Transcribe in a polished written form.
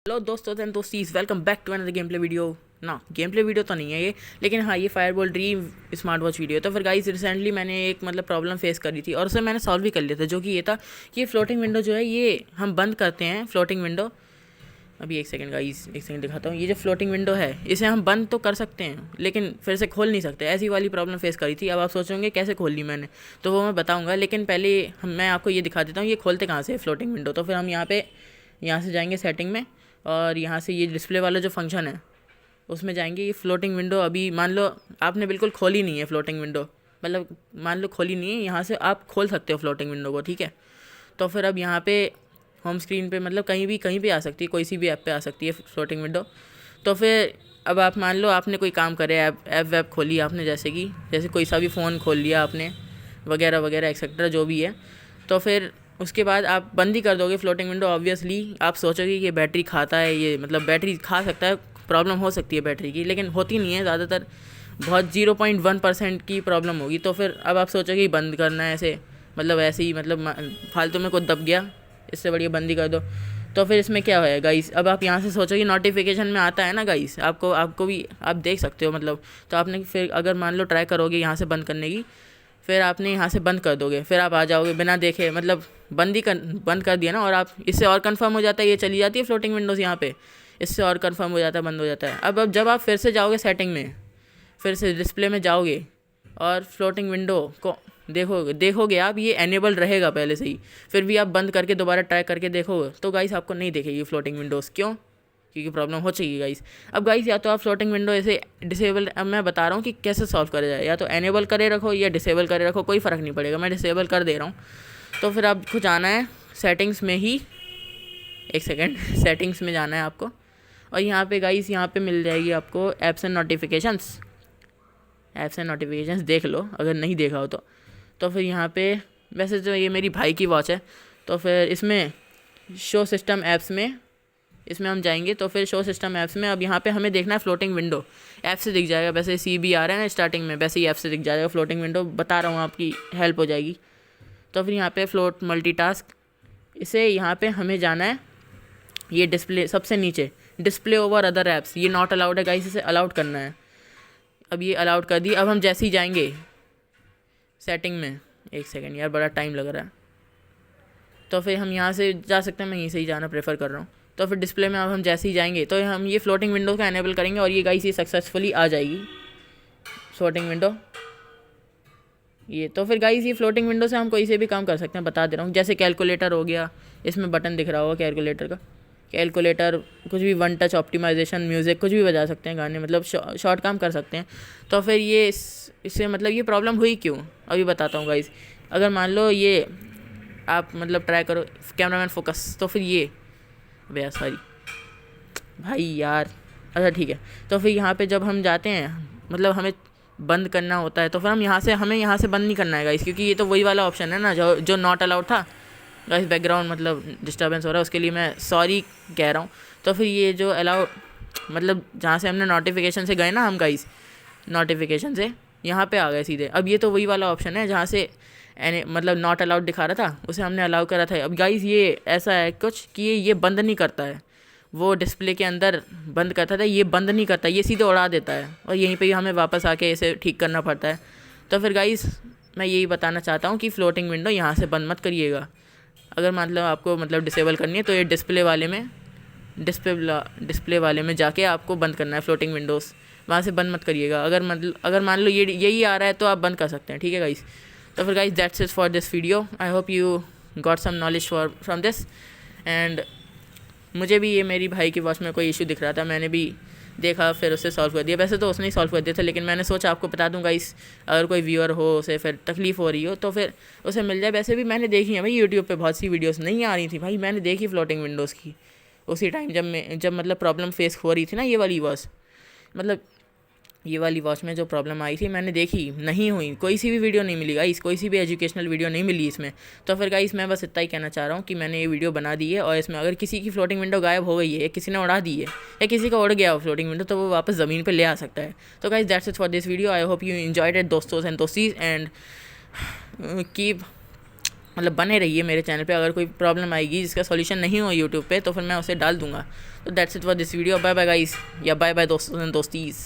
Hello दोस्तों and दोस्तीज, welcome back to another game play video. ना गेम प्ले वीडियो तो नहीं है ये, लेकिन हाँ ये Fireboltt Dream smart watch video. तो फिर गाइस रिसेंटली मैंने एक प्रॉब्लम फेस करी थी और उसे मैंने सॉल्व भी कर लिया था, जो कि ये था कि ये फ्लोटिंग विंडो जो है ये हम बंद करते हैं। फ्लोटिंग विंडो अभी एक सेकंड गाइस, एक सेकंड दिखाता हूँ। ये जो फ्लोटिंग विंडो है इसे हम बंद तो कर सकते हैं लेकिन फिर से खोल नहीं सकते। ऐसी वाली प्रॉब्लम फेस करी थी। अब आप सोचोगे कैसे खोल ली मैंने, तो वो मैं बताऊँगा, लेकिन पहले मैं आपको ये दिखा देता हूँ ये खोलते कहाँ से फ्लोटिंग विंडो। तो फिर हम यहाँ से जाएंगे सेटिंग में, और यहाँ से ये डिस्प्ले वाला जो फंक्शन है उसमें जाएंगे। ये फ्लोटिंग विंडो अभी मान लो आपने बिल्कुल खोली नहीं है फ्लोटिंग विंडो, मतलब मान लो खोली नहीं है, यहाँ से आप खोल सकते हो फ्लोटिंग विंडो को, ठीक है। तो फिर अब यहाँ पे होम स्क्रीन पे मतलब कहीं भी आ सकती है, कोई सी भी ऐप पे आ सकती है फ्लोटिंग विंडो। तो फिर अब आप मान लो आपने कोई काम करे, ऐप वेब खोली आपने, जैसे कोई सा भी फ़ोन खोल लिया आपने, वगैरह वगैरह एक्सेट्रा जो भी है। तो फिर उसके बाद आप बंद ही कर दोगे फ्लोटिंग विंडो। ऑब्वियसली आप सोचोगे कि ये बैटरी खाता है, ये मतलब बैटरी खा सकता है, प्रॉब्लम हो सकती है बैटरी की, लेकिन होती नहीं है ज़्यादातर, बहुत 0.1% की प्रॉब्लम होगी। तो फिर अब आप सोचोगे बंद करना है ऐसे, मतलब ऐसे ही मतलब फालतू में कुछ दब गया, इससे बढ़िया बंद ही कर दो। तो फिर इसमें क्या है गाइस, अब आप यहाँ से सोचोगे नोटिफिकेशन में आता है ना गाइस, आपको भी आप देख सकते हो मतलब। तो आपने फिर अगर मान लो ट्राई करोगे यहाँ से बंद करने की, फिर आपने यहाँ से बंद कर दोगे, फिर आप आ जाओगे बिना देखे, मतलब बंद कर दिया ना, और आप इससे और कंफर्म हो जाता है, ये चली जाती है फ्लोटिंग विंडोज़ यहाँ पे, इससे और कंफर्म हो जाता है, बंद हो जाता है। अब जब आप फिर से जाओगे सेटिंग में, फिर से डिस्प्ले में जाओगे और फ्लोटिंग विंडो को देखोगे आप, ये एनेबल रहेगा पहले से ही। फिर भी आप बंद करके दोबारा ट्राई करके देखोगे तो गाइस आपको नहीं दिखेगी फ्लोटिंग विंडोज़। क्यों? क्योंकि प्रॉब्लम हो चुकी है गाइस। अब गाइस या तो आप फ्लोटिंग विंडो ऐसे डिसेबल, अब मैं बता रहा हूँ कि कैसे सॉल्व करा जाए, या तो एनेबल करे रखो या डिसेबल करे रखो, कोई फ़र्क नहीं पड़ेगा, मैं डिसेबल कर दे रहा हूँ। तो फिर आपको जाना है सेटिंग्स में ही, एक सेकेंड सेटिंग्स में जाना है आपको, और यहाँ पे गाइस यहाँ पे मिल जाएगी आपको ऐप्स एंड नोटिफिकेशंस देख लो अगर नहीं देखा हो तो। तो फिर यहाँ पे वैसे तो ये मेरी भाई की वॉच है, तो फिर इसमें शो सिस्टम ऐप्स में इसमें हम जाएंगे। तो फिर शो सिस्टम ऐप्स में अब यहाँ पे हमें देखना है फ्लोटिंग विंडो, ऐप से दिख जाएगा, वैसे CB आ रहा है ना स्टार्टिंग में, वैसे ही ऐप से दिख जाएगा फ्लोटिंग विंडो। बता रहा हूँ आपकी हेल्प हो जाएगी। तो फिर यहाँ पे फ्लोट मल्टीटास्क, इसे यहाँ पे हमें जाना है, ये डिस्प्ले सबसे नीचे, डिस्प्ले ओवर अदर ऐप्स, ये नॉट अलाउड है गाइस, इसे अलाउड करना है। अब ये अलाउड कर दी। अब हम जैसे ही जाएंगे सेटिंग में, एक सेकेंड यार बड़ा टाइम लग रहा है, तो फिर हम यहाँ से जा सकते हैं, मैं यहीं से ही जाना प्रेफर कर रहा हूँ। तो फिर डिस्प्ले में अब हम जैसे ही जाएंगे तो हम ये फ्लोटिंग विंडो का एनेबल करेंगे, और ये गाइस ये सक्सेसफुली आ जाएगी फ्लोटिंग विंडो ये। तो फिर गाइस ये फ्लोटिंग विंडो से हम कोई से भी काम कर सकते हैं, बता दे रहा हूँ। जैसे कैलकुलेटर हो गया, इसमें बटन दिख रहा होगा कैलकुलेटर का, कैलकुलेटर कुछ भी, वन टच ऑप्टिमाइजेशन, म्यूज़िक कुछ भी बजा सकते हैं, गाने मतलब शॉर्ट काम कर सकते हैं। तो फिर ये इससे मतलब ये प्रॉब्लम हुई क्यों, अभी बताता हूँ गाइस। अगर मान लो ये आप मतलब ट्राई करो कैमरामैन फोकस, तो फिर ये भैया सॉरी भाई यार, अच्छा ठीक है। तो फिर यहाँ पे जब हम जाते हैं, मतलब हमें बंद करना होता है, तो फिर हमें यहाँ से बंद नहीं करना है गाइस, क्योंकि ये तो वही वाला ऑप्शन है ना जो नॉट अलाउड था गाइस। बैकग्राउंड मतलब डिस्टर्बेंस हो रहा है, उसके लिए मैं सॉरी कह रहा हूँ। तो फिर ये जो अलाउ, मतलब जहाँ से हमने नोटिफिकेशन से गए ना हम गाइस, नोटिफिकेशन से यहाँ पे आ गए सीधे। अब ये तो वही वाला ऑप्शन है जहाँ से मतलब नॉट अलाउड दिखा रहा था, उसे हमने अलाउ करा था। अब गाइस ये ऐसा है कुछ कि ये बंद नहीं करता है, वो डिस्प्ले के अंदर बंद करता था, ये बंद नहीं करता, ये सीधे उड़ा देता है, और यहीं पे ही हमें वापस आके इसे ठीक करना पड़ता है। तो फिर गाइस मैं यही बताना चाहता हूँ कि फ्लोटिंग विंडो यहाँ से बंद मत करिएगा। अगर मतलब आपको मतलब डिसेबल करनी है तो ये डिस्प्ले वाले में जाके आपको बंद करना है फ्लोटिंग विंडोज़, वहाँ से बंद मत करिएगा। अगर मान लो ये यही आ रहा है तो आप बंद कर सकते हैं, ठीक है गाइस। तो फिर guys that's it for this video, I hope you got some knowledge from this. And मुझे भी ये मेरी भाई की वॉच में कोई इशू दिख रहा था, मैंने भी देखा, फिर उससे सॉल्व कर दिया। वैसे तो उसने ही सॉल्व कर दिया था, लेकिन मैंने सोचा आपको बता दूंगा इस, अगर कोई व्यूअर हो उसे फिर तकलीफ़ हो रही हो तो फिर उसे मिल जाए। वैसे भी मैंने देखी है भाई यूट्यूब पे बहुत सी वीडियोस नहीं आ रही थी भाई, मैंने देखी फ्लोटिंग विंडोज़ की उसी टाइम जब मतलब प्रॉब्लम फेस हो रही थी ना, ये वाली वॉच, मतलब ये वाली वॉच में जो प्रॉब्लम आई थी मैंने देखी, नहीं हुई, कोई सी भी वीडियो नहीं मिली गाइस, कोई सी भी एजुकेशनल वीडियो नहीं मिली इसमें। तो फिर गाइस मैं बस इतना ही कहना चाह रहा हूँ कि मैंने ये वीडियो बना दी है, और इसमें अगर किसी की फ्लोटिंग विंडो गायब हो गई है, किसी ने उड़ा दी है, या किसी का उड़ गया हो फ्लोटिंग विंडो, तो वो वापस ज़मीन पर ले आ सकता है। तो guys that's it for this video, I hope you enjoyed it दोस्तों एंड दोस्तीज, एंड कीप मतलब बने रहिए मेरे चैनल पे। अगर कोई प्रॉब्लम आएगी जिसका सॉल्यूशन नहीं हो यूट्यूब पे तो फिर मैं उसे डाल दूंगा। तो that's it for this video. Bye bye guys, या बाय बाय दोस्तों एंड दोस्तीज़।